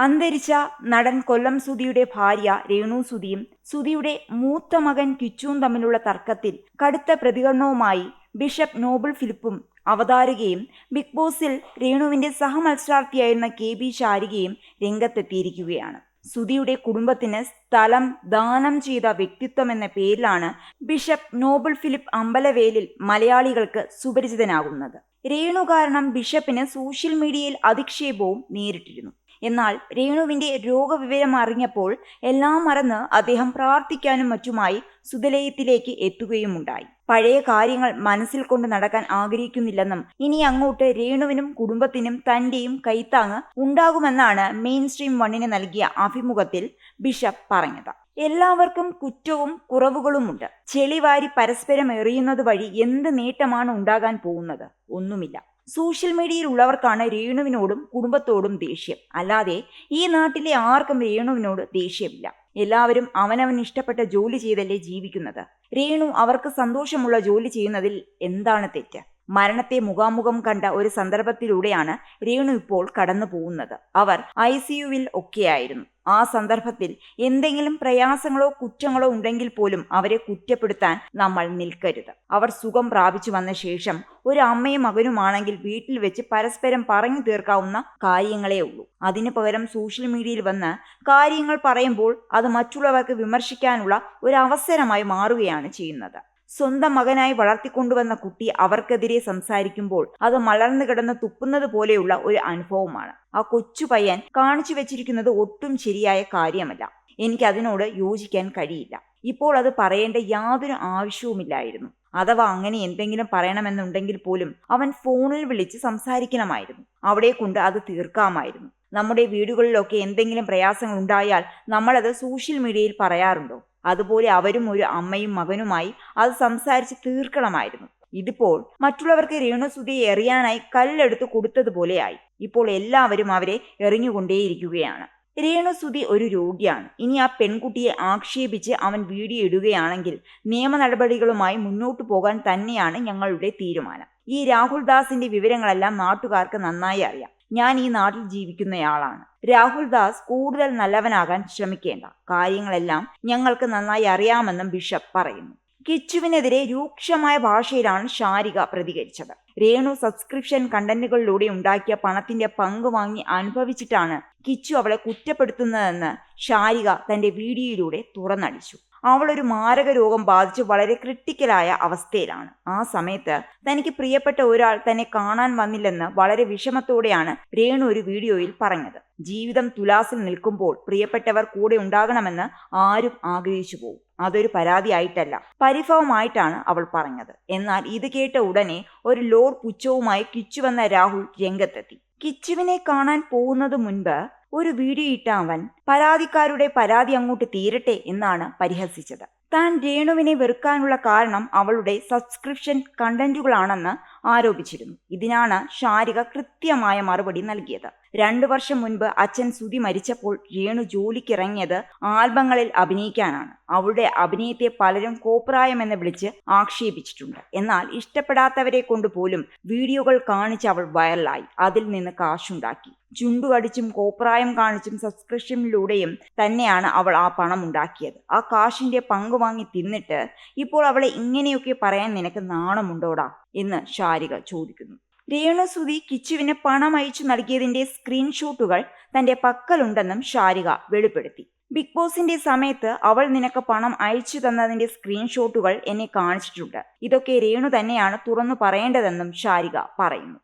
അന്തരിച്ച നടൻ കൊല്ലം സുധിയുടെ ഭാര്യ രേണു സുധിയും സുധിയുടെ മൂത്ത മകൻ കിച്ചുവും തമ്മിലുള്ള തർക്കത്തിൽ കടുത്ത പ്രതികരണവുമായി ബിഷപ്പ് നോബിൾ ഫിലിപ്പും അവതാരകയും ബിഗ് ബോസിൽ രേണുവിന്റെ സഹമത്സരാർത്ഥിയായിരുന്ന KB ശാരികയും രംഗത്തെത്തിയിരിക്കുകയാണ്. സുധിയുടെ കുടുംബത്തിന് സ്ഥലം ദാനം ചെയ്ത വ്യക്തിത്വം എന്ന പേരിലാണ് ബിഷപ്പ് നോബിൾ ഫിലിപ്പ് അമ്പലവേലിൽ മലയാളികൾക്ക് സുപരിചിതനാകുന്നത്. രേണു കാരണം ബിഷപ്പിന് സോഷ്യൽ മീഡിയയിൽ അധിക്ഷേപവും നേരിട്ടിരുന്നു. എന്നാൽ രേണുവിന്റെ രോഗവിവരം അറിഞ്ഞപ്പോൾ എല്ലാം മറന്ന് അദ്ദേഹം പ്രാർത്ഥിക്കാനും മറ്റുമായി സുതലയത്തിലേക്ക് എത്തുകയുമുണ്ടായി. പഴയ കാര്യങ്ങൾ മനസ്സിൽ കൊണ്ട് നടക്കാൻ ആഗ്രഹിക്കുന്നില്ലെന്നും ഇനി അങ്ങോട്ട് രേണുവിനും കുടുംബത്തിനും തന്റെയും കൈത്താങ്ങ് ഉണ്ടാകുമെന്നാണ് മെയിൻ സ്ട്രീം വണ്ണിന് നൽകിയ അഭിമുഖത്തിൽ ബിഷപ്പ് പറഞ്ഞത്. എല്ലാവർക്കും കുറ്റവും കുറവുകളുമുണ്ട്. ചെളിവാരി പരസ്പരം എറിയുന്നത് വഴി എന്ത് നേട്ടമാണ് ഉണ്ടാകാൻ പോകുന്നത്? ഒന്നുമില്ല. സോഷ്യൽ മീഡിയയിൽ ഉള്ളവർക്കാണ് രേണുവിനോടും കുടുംബത്തോടും ദേഷ്യം. അല്ലാതെ ഈ നാട്ടിലെ ആർക്കും രേണുവിനോട് ദേഷ്യമില്ല. എല്ലാവരും അവനവന് ഇഷ്ടപ്പെട്ട ജോലി ചെയ്തല്ലേ ജീവിക്കുന്നത്. രേണു അവർക്ക് സന്തോഷമുള്ള ജോലി ചെയ്യുന്നതിൽ എന്താണ് തെറ്റ്? മരണത്തെ മുഖാമുഖം കണ്ട ഒരു സന്ദർഭത്തിലൂടെയാണ് രേണു ഇപ്പോൾ കടന്നു പോകുന്നത്. അവർ ICUവിൽ ഒക്കെയായിരുന്നു. ആ സന്ദർഭത്തിൽ എന്തെങ്കിലും പ്രയാസങ്ങളോ കുറ്റങ്ങളോ ഉണ്ടെങ്കിൽ പോലും അവരെ കുറ്റപ്പെടുത്താൻ നമ്മൾ നിൽക്കരുത്. അവർ സുഖം പ്രാപിച്ചു വന്ന ശേഷം ഒരു അമ്മയും മകനുമാണെങ്കിൽ വീട്ടിൽ വെച്ച് പരസ്പരം പറഞ്ഞു തീർക്കാവുന്ന കാര്യങ്ങളേ ഉള്ളൂ. അതിനു പകരം സോഷ്യൽ മീഡിയയിൽ വന്ന് കാര്യങ്ങൾ പറയുമ്പോൾ അത് മറ്റുള്ളവർക്ക് വിമർശിക്കാനുള്ള ഒരു അവസരമായി മാറുകയാണ് ചെയ്യുന്നത്. സ്വന്തം മകനായി വളർത്തിക്കൊണ്ടുവന്ന കുട്ടി അവർക്കെതിരെ സംസാരിക്കുമ്പോൾ അത് മലർന്നു കിടന്ന് തുപ്പുന്നത് പോലെയുള്ള ഒരു അനുഭവമാണ്. ആ കൊച്ചു പയ്യൻ കാണിച്ചു വെച്ചിരിക്കുന്നത് ഒട്ടും ശരിയായ കാര്യമല്ല. എനിക്ക് അതിനോട് യോജിക്കാൻ കഴിയില്ല. ഇപ്പോൾ അത് പറയേണ്ട യാതൊരു ആവശ്യവുമില്ലായിരുന്നു. അഥവാ അങ്ങനെ എന്തെങ്കിലും പറയണമെന്നുണ്ടെങ്കിൽ പോലും അവൻ ഫോണിൽ വിളിച്ച് സംസാരിക്കണമായിരുന്നു. അവിടെ കൊണ്ട് അത് തീർക്കാമായിരുന്നു. നമ്മുടെ വീടുകളിലൊക്കെ എന്തെങ്കിലും പ്രയാസങ്ങൾ ഉണ്ടായാൽ നമ്മളത് സോഷ്യൽ മീഡിയയിൽ പറയാറുണ്ടോ? അതുപോലെ അവരും ഒരു അമ്മയും മകനുമായി അത് സംസാരിച്ച് തീർക്കണമായിരുന്നു. ഇതിപ്പോൾ മറ്റുള്ളവർക്ക് രേണു സുധിയെ എറിയാനായി കല്ലെടുത്ത് കൊടുത്തതുപോലെയായി. ഇപ്പോൾ എല്ലാവരും അവരെ എറിഞ്ഞുകൊണ്ടേയിരിക്കുകയാണ്. രേണു സുധി ഒരു രോഗിയാണ്. ഇനി ആ പെൺകുട്ടിയെ ആക്ഷേപിച്ച് അവൻ വീഡിയോ ഇടുകയാണെങ്കിൽ നിയമ നടപടികളുമായി മുന്നോട്ടു പോകാൻ തന്നെയാണ് ഞങ്ങളുടെ തീരുമാനം. ഈ രാഹുൽ ദാസിന്റെ വിവരങ്ങളെല്ലാം നാട്ടുകാർക്ക് നന്നായി അറിയാം. ഞാൻ ഈ നാട്ടിൽ ജീവിക്കുന്നയാളാണ്. രാഹുൽ ദാസ് കൂടുതൽ നല്ലവനാകാൻ ശ്രമിക്കേണ്ട. കാര്യങ്ങളെല്ലാം ഞങ്ങൾക്ക് നന്നായി അറിയാമെന്നും ബിഷപ്പ് പറയുന്നു. കിച്ചുവിനെതിരെ രൂക്ഷമായ ഭാഷയിലാണ് ശാരിക പ്രതികരിച്ചത്. രേണു സബ്സ്ക്രിപ്ഷൻ കണ്ടന്റുകളിലൂടെ ഉണ്ടാക്കിയ പണത്തിന്റെ പങ്ക് വാങ്ങി അനുഭവിച്ചിട്ടാണ് കിച്ചു അവളെ കുറ്റപ്പെടുത്തുന്നതെന്ന് ശാരിക തന്റെ വീഡിയോയിലൂടെ തുറന്നടിച്ചു. അവൾ ഒരു മാരക രോഗം ബാധിച്ച് വളരെ ക്രിട്ടിക്കലായ അവസ്ഥയിലാണ്. ആ സമയത്ത് തനിക്ക് പ്രിയപ്പെട്ട ഒരാൾ തന്നെ കാണാൻ വന്നില്ലെന്ന് വളരെ വിഷമത്തോടെയാണ് രേണു ഒരു വീഡിയോയിൽ പറഞ്ഞത്. ജീവിതം തുലാസിൽ നിൽക്കുമ്പോൾ പ്രിയപ്പെട്ടവർ കൂടെ ഉണ്ടാകണമെന്ന് ആരും ആഗ്രഹിച്ചു പോകും. അതൊരു പരാതിയായിട്ടല്ല, പരിഭവമായിട്ടാണ് അവൾ പറഞ്ഞത്. എന്നാൽ ഇത് കേട്ട ഉടനെ ഒരു ലോഡ് പുച്ഛവുമായി കിച്ചു വന്ന രാഹുൽ രംഗത്തെത്തി. കിച്ചുവിനെ കാണാൻ പോകുന്നത് മുൻപ് ഒരു വീഡിയോ ഇട്ട അവൻ പരാതിക്കാരുടെ പരാതി അങ്ങോട്ട് തീരട്ടെ എന്നാണ് പരിഹസിച്ചത്. താൻ രേണുവിനെ വെറുക്കാനുള്ള കാരണം അവളുടെ സബ്സ്ക്രിപ്ഷൻ കണ്ടന്റുകളാണെന്ന് ആരോപിച്ചിരുന്നു. ഇതിനാണ് ശാരിക കൃത്യമായ മറുപടി നൽകിയത്. 2 വർഷം മുൻപ് അച്ഛൻ സുധി മരിച്ചപ്പോൾ രേണു ജോലിക്കിറങ്ങിയത് ആൽബങ്ങളിൽ അഭിനയിക്കാനാണ്. അവളുടെ അഭിനയത്തെ പലരും കോപ്രായമെന്ന് വിളിച്ച് ആക്ഷേപിച്ചിട്ടുണ്ട്. എന്നാൽ ഇഷ്ടപ്പെടാത്തവരെ കൊണ്ട് പോലും വീഡിയോകൾ കാണിച്ച് അവൾ വൈറലായി. അതിൽ നിന്ന് കാശുണ്ടാക്കി. ചുണ്ടുകടിച്ചും കോപ്രായം കാണിച്ചും സബ്സ്ക്രിപ്ഷനിലൂടെയും തന്നെയാണ് അവൾ ആ പണം ഉണ്ടാക്കിയത്. ആ കാശിന്റെ പങ്ക് വാങ്ങി തിന്നിട്ട് ഇപ്പോൾ അവളെ ഇങ്ങനെയൊക്കെ പറയാൻ നിനക്ക് നാണമുണ്ടോടാ എന്ന് ശാരിക ചോദിക്കുന്നു. രേണു സുധി കിച്ചുവിന് പണം അയച്ചു നൽകിയതിന്റെ സ്ക്രീൻഷോട്ടുകൾ തന്റെ പക്കലുണ്ടെന്നും ശാരിക വെളിപ്പെടുത്തി. ബിഗ് ബോസിന്റെ സമയത്ത് അവൾ നിനക്ക് പണം അയച്ചു തന്നതിന്റെ സ്ക്രീൻഷോട്ടുകൾ എന്നെ കാണിച്ചിട്ടുണ്ട്. ഇതൊക്കെ രേണു തന്നെയാണ് തുറന്നു പറയേണ്ടതെന്നും ശാരിക പറയുന്നു.